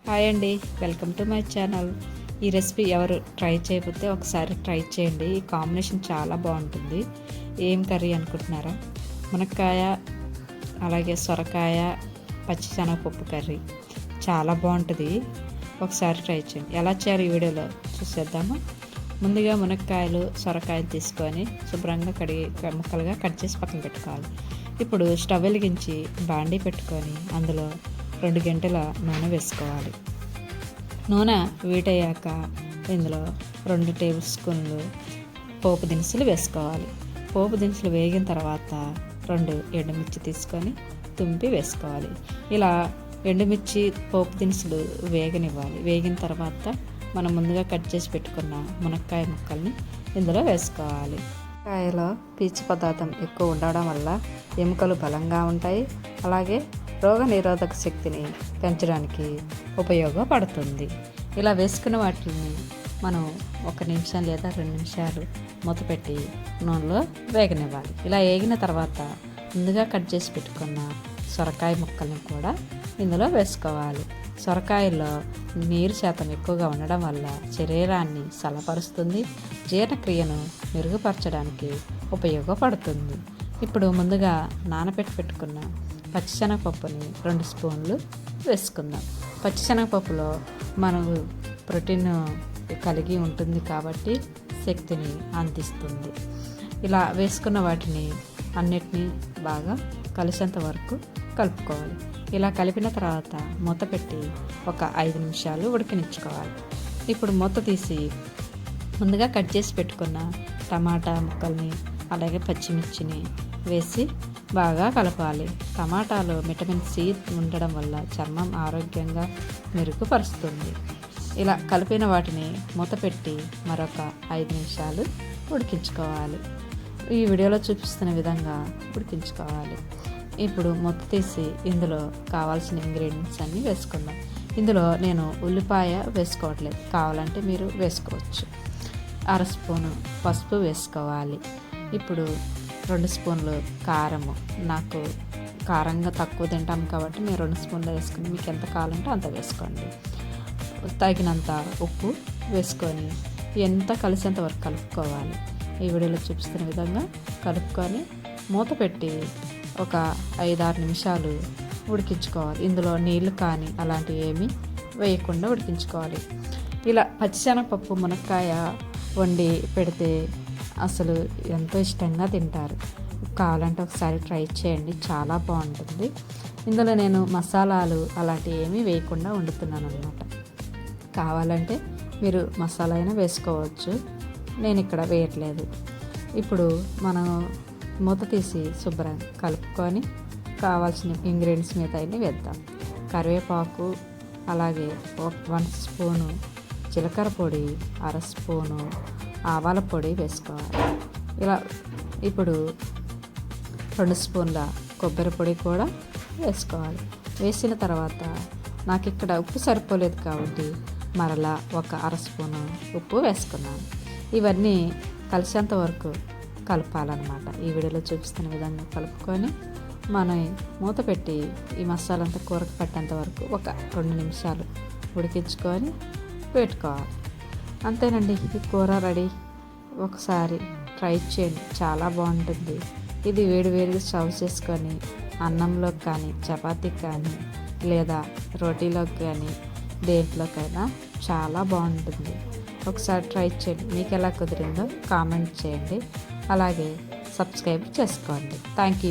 Hi అండి, welcome to my channel. ఈ recipe ఎవరు ట్రై చేయకపోతే ఒకసారి ట్రై చేయండి. ఈ కాంబినేషన్ చాలా బాగుంటుంది. ఏం కర్రీ అనుకుంటున్నారా? మునక్కాయ అలాగే సొరకాయ పచ్చిశనగపప్పు కర్రీ చాలా బాగుంటుంది. ఒకసారి ట్రై చేయండి. ఎలా చేయాలి ఈ వీడియోలో చూసేద్దాము. ముందుగా మునక్కాయలు సొరకాయలు తీసుకొని శుభ్రంగా కడిగి ముక్కలుగా కట్ చేసి పక్కన పెట్టుకోవాలి. ఇప్పుడు స్టవ్ వెలిగించి బాండీ పెట్టుకొని అందులో 2 గంటల నూనె వేసుకోవాలి. నూనె వీటయ్యాక ఇందులో 2 టేబుల్ స్పూన్లు పోపు దినుసులు వేసుకోవాలి. పోపు దినుసులు వేగిన తర్వాత 2 ఎండుమిర్చి తీసుకొని తుంపి వేసుకోవాలి. ఇలా ఎండుమిర్చి పోపు దినుసులు వేగనివ్వాలి. వేగిన తర్వాత మనం ముందుగా కట్ చేసి పెట్టుకున్న మునక్కాయ ముక్కల్ని ఇందులో వేసుకోవాలి. కాయలో పీచు పదార్థం ఎక్కువ ఉండడం వల్ల ఎముకలు బలంగా ఉంటాయి. అలాగే రోగ నిరోధక శక్తిని పెంచడానికి ఉపయోగపడుతుంది. ఇలా వేసుకున్న వాటిని మనం 1 నిమిషం లేదా 2 నిమిషాలు మూత పెట్టి నూనెలో వేగనివ్వాలి. ఇలా వేగిన తర్వాత ముందుగా కట్ చేసి పెట్టుకున్న సొరకాయ ముక్కల్ని కూడా ఇందులో వేసుకోవాలి. సొరకాయల్లో నీరు శాతం ఎక్కువగా ఉండడం వల్ల శరీరాన్ని సలపరుస్తుంది, జీర్ణక్రియను మెరుగుపరచడానికి ఉపయోగపడుతుంది. ఇప్పుడు ముందుగా నానబెట్టి పెట్టుకున్న పచ్చిశనగపప్పుని 2 స్పూన్లు వేసుకుందాం. పచ్చిశనగపప్పులో మనకు ప్రోటీన్ కలిగి ఉంటుంది కాబట్టి శక్తిని అందిస్తుంది. ఇలా వేసుకున్న వాటిని అన్నిటినీ బాగా కలిసేంత వరకు కలుపుకోవాలి. ఇలా కలిపిన తర్వాత మూత పెట్టి ఒక 5 నిమిషాలు ఉడికించుకోవాలి. ఇప్పుడు మూత తీసి ముందుగా కట్ చేసి పెట్టుకున్న టమాటా ముక్కల్ని అలాగే పచ్చిమిర్చిని వేసి బాగా కలపాలి. టమాటాలో విటమిన్ సి ఉండడం వల్ల చర్మం ఆరోగ్యంగా మెరుగుపరుస్తుంది. ఇలా కలిపిన వాటిని మూత పెట్టి మరొక 5 నిమిషాలు ఉడికించుకోవాలి. ఈ వీడియోలో చూపిస్తున్న విధంగా ఉడికించుకోవాలి. ఇప్పుడు మూత తీసి ఇందులో కావాల్సిన ఇంగ్రీడియంట్స్ అన్నీ వేసుకుందాం. ఇందులో నేను ఉల్లిపాయ వేసుకోవట్లేదు, కావాలంటే మీరు వేసుకోవచ్చు. 1/2 స్పూను పసుపు వేసుకోవాలి. ఇప్పుడు 2 స్పూన్లు కారము. నాకు కారంగా తక్కువ తింటాం కాబట్టి మీరు 2 స్పూన్లు వేసుకుని మీకు ఎంత కావాలంటే అంత వేసుకోండి. తగినంత ఉప్పు వేసుకొని ఎంత కలిసేంత వరకు కలుపుకోవాలి. ఈ వీడియోలో చూపిస్తున్న విధంగా కలుపుకొని మూత పెట్టి ఒక 5-6 నిమిషాలు ఉడికించుకోవాలి. ఇందులో నీళ్లు కానీ అలాంటివి ఏమీ వేయకుండా ఉడికించుకోవాలి. ఇలా పచ్చిశనగపప్పు మునక్కాయ వండి పెడితే అసలు ఎంతో ఇష్టంగా తింటారు. కావాలంటే ఒకసారి ట్రై చేయండి, చాలా బాగుంటుంది. ఇందులో నేను మసాలాలు అలాంటివి ఏమీ వేయకుండా వండుతున్నాను అన్నమాట. కావాలంటే మీరు మసాలా అయినా వేసుకోవచ్చు, నేను ఇక్కడ వేయట్లేదు. ఇప్పుడు మనం మూత తీసి శుభ్రంగా కలుపుకొని కావాల్సిన ఇంగ్రీడియంట్స్ మీద అయినా వేద్దాం. కరివేపాకు, అలాగే 1 స్పూను జీలకర్ర పొడి, 1/2 స్పూను ఆవాల పొడి వేసుకోవాలి. ఇలా ఇప్పుడు 2 స్పూన్ల కొబ్బరి పొడి కూడా వేసుకోవాలి. వేసిన తర్వాత నాకు ఇక్కడ ఉప్పు సరిపోలేదు కాబట్టి మరలా ఒక 1/2 స్పూను ఉప్పు వేసుకున్నాను. ఇవన్నీ కలిసేంత వరకు కలపాలన్నమాట. ఈ వీడియోలో చూపిస్తున్న విధంగా కలుపుకొని మనం మూత పెట్టి ఈ మసాలా అంతా కూరకు పట్టేంత వరకు ఒక 2 నిమిషాలు ఉడికించుకొని పెట్టుకోవాలి. అంతేనండి, ఈ కూర రెడీ. ఒకసారి ట్రై చేయండి, చాలా బాగుంటుంది. ఇది వేడివేడిగా సర్వ్ చేసుకొని అన్నంలోకి కానీ చపాతీకి కానీ లేదా రోటీలోకి కానీ దేంట్లోకైనా చాలా బాగుంటుంది. ఒకసారి ట్రై చేయండి. మీకు ఎలా కుదిరిందో కామెంట్ చేయండి. అలాగే సబ్స్క్రైబ్ చేసుకోండి. Thank you.